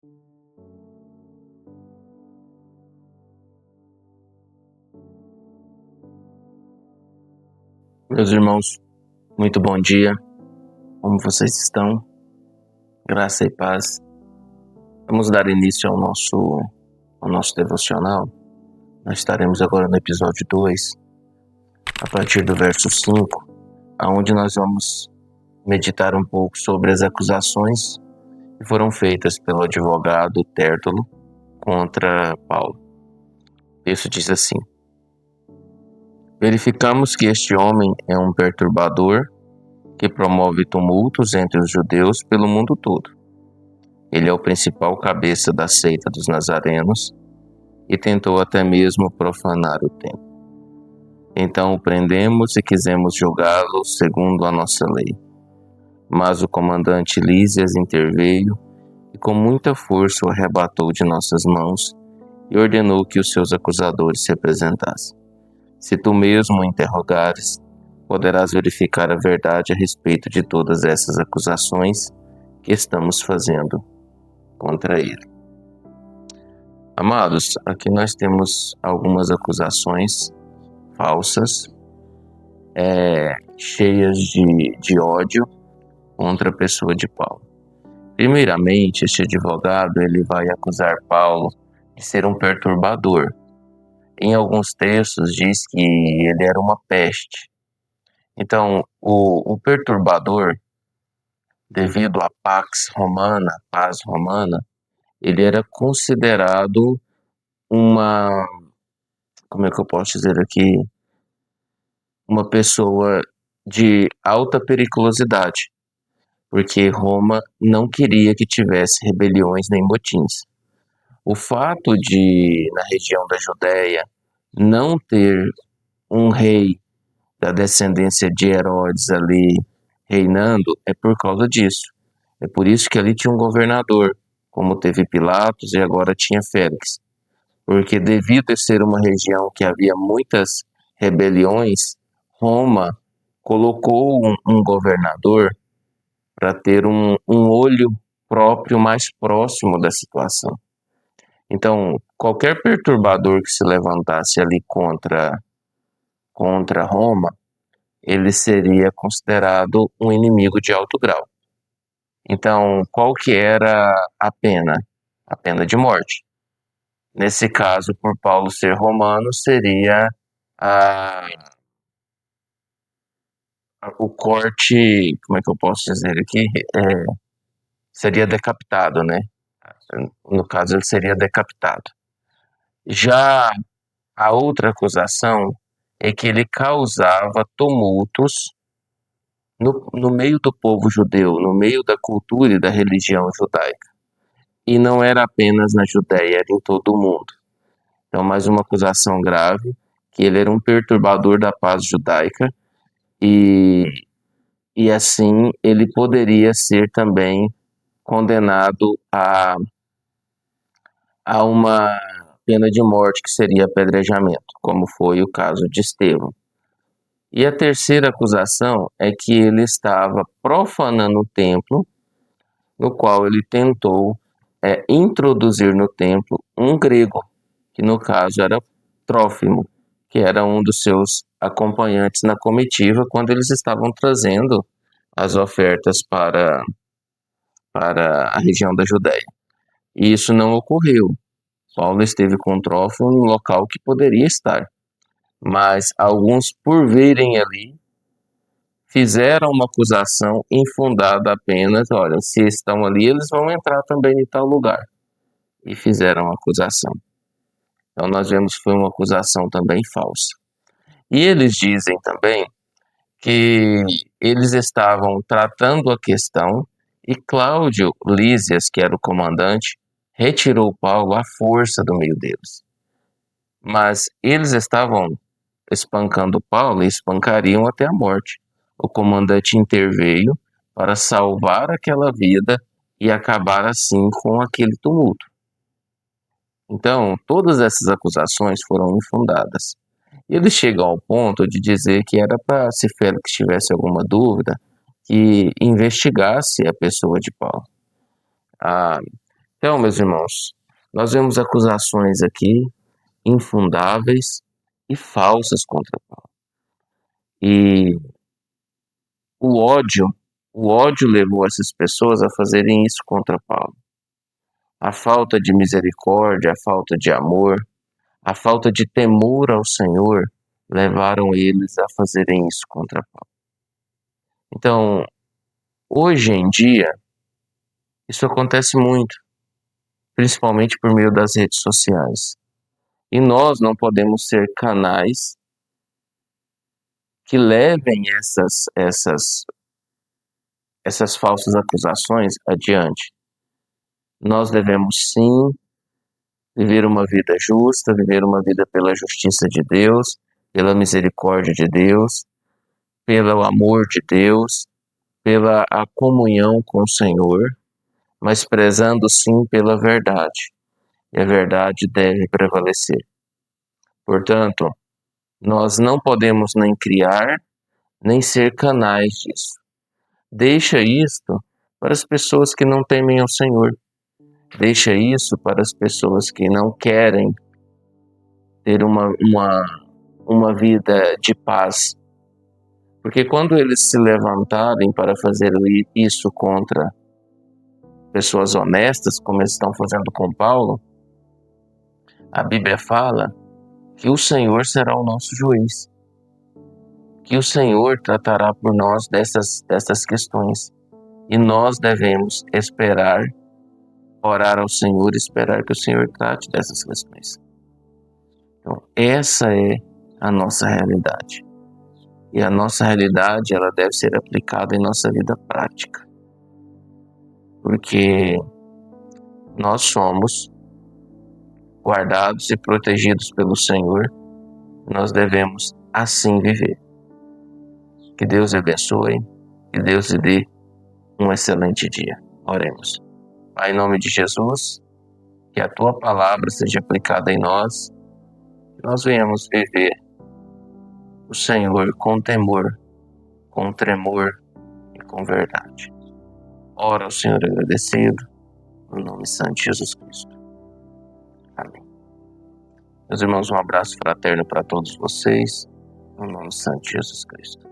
Meus irmãos, muito bom dia. Como vocês estão? Graça e paz. Vamos dar início ao nosso devocional. Nós estaremos agora no episódio 2, a partir do verso 5, onde nós vamos meditar um pouco sobre as acusações que foram feitas pelo advogado Tértulo contra Paulo. Isso diz assim: verificamos que este homem é um perturbador que promove tumultos entre os judeus pelo mundo todo. Ele é o principal cabeça da seita dos nazarenos e tentou até mesmo profanar o templo. Então o prendemos e quisemos julgá-lo segundo a nossa lei. Mas o comandante Lísias interveio e com muita força o arrebatou de nossas mãos e ordenou que os seus acusadores se apresentassem. Se tu mesmo o interrogares, poderás verificar a verdade a respeito de todas essas acusações que estamos fazendo contra ele. Amados, aqui nós temos algumas acusações falsas, cheias de ódio contra a pessoa de Paulo. Primeiramente, este advogado ele vai acusar Paulo de ser um perturbador. Em alguns textos diz que ele era uma peste. Então, o perturbador, devido à paz romana, ele era considerado como é que eu posso dizer aqui, uma pessoa de alta periculosidade, porque Roma não queria que tivesse rebeliões nem motins. O fato de, na região da Judéia, não ter um rei da descendência de Herodes ali reinando é por causa disso. É por isso que ali tinha um governador, como teve Pilatos e agora tinha Félix. Porque devido a ser uma região que havia muitas rebeliões, Roma colocou um governador para ter um olho próprio mais próximo da situação. Então, qualquer perturbador que se levantasse ali contra Roma, ele seria considerado um inimigo de alto grau. Então, qual que era a pena? A pena de morte. Nesse caso, por Paulo ser romano, seria o corte, como é que eu posso dizer aqui? Seria decapitado, né? No caso, ele seria decapitado. Já a outra acusação é que ele causava tumultos no meio do povo judeu, no meio da cultura e da religião judaica. E não era apenas na Judéia, era em todo o mundo. Então, mais uma acusação grave, que ele era um perturbador da paz judaica e assim ele poderia ser também condenado a uma pena de morte, que seria apedrejamento, como foi o caso de Estevão. E a terceira acusação é que ele estava profanando o templo, no qual ele tentou introduzir no templo um grego, que no caso era Trófimo, que era um dos seus acompanhantes na comitiva quando eles estavam trazendo as ofertas para a região da Judéia. E isso não ocorreu. Paulo esteve com Trófimo no local que poderia estar, mas alguns, por virem ali, fizeram uma acusação infundada apenas, olha, se estão ali, eles vão entrar também em tal lugar. E fizeram uma acusação. Então nós vemos que foi uma acusação também falsa. E eles dizem também que eles estavam tratando a questão e Cláudio Lísias, que era o comandante, retirou Paulo à força do meio deles. Mas eles estavam espancando Paulo e espancariam até a morte. O comandante interveio para salvar aquela vida e acabar assim com aquele tumulto. Então, todas essas acusações foram infundadas. Eles chegam ao ponto de dizer que era para, se Félix tivesse alguma dúvida, que investigasse a pessoa de Paulo. Então, meus irmãos, nós vemos acusações aqui infundáveis e falsas contra Paulo. E o ódio, o ódio levou essas pessoas a fazerem isso contra Paulo. A falta de misericórdia, a falta de amor, a falta de temor ao Senhor levaram eles a fazerem isso contra Paulo. Então, hoje em dia, isso acontece muito, principalmente por meio das redes sociais. E nós não podemos ser canais que levem essas falsas acusações adiante. Nós devemos sim viver uma vida justa, viver uma vida pela justiça de Deus, pela misericórdia de Deus, pelo amor de Deus, pela a comunhão com o Senhor, mas prezando sim pela verdade. E a verdade deve prevalecer. Portanto, nós não podemos nem criar, nem ser canais disso. Deixa isto para as pessoas que não temem ao Senhor. Deixa isso para as pessoas que não querem ter uma vida de paz. Porque quando eles se levantarem para fazer isso contra pessoas honestas, como eles estão fazendo com Paulo, a Bíblia fala que o Senhor será o nosso juiz. Que o Senhor tratará por nós dessas questões. E nós devemos esperar, orar ao Senhor e esperar que o Senhor trate dessas questões. Então, essa é a nossa realidade. E a nossa realidade, ela deve ser aplicada em nossa vida prática. Porque nós somos guardados e protegidos pelo Senhor. Nós devemos assim viver. Que Deus abençoe, que Deus lhe dê um excelente dia. Oremos. Pai, em nome de Jesus, que a Tua palavra seja aplicada em nós, que nós venhamos viver o Senhor com temor, com tremor e com verdade. Ora ao Senhor agradecido, no nome santo de Jesus Cristo. Amém. Meus irmãos, um abraço fraterno para todos vocês, no nome santo de Jesus Cristo.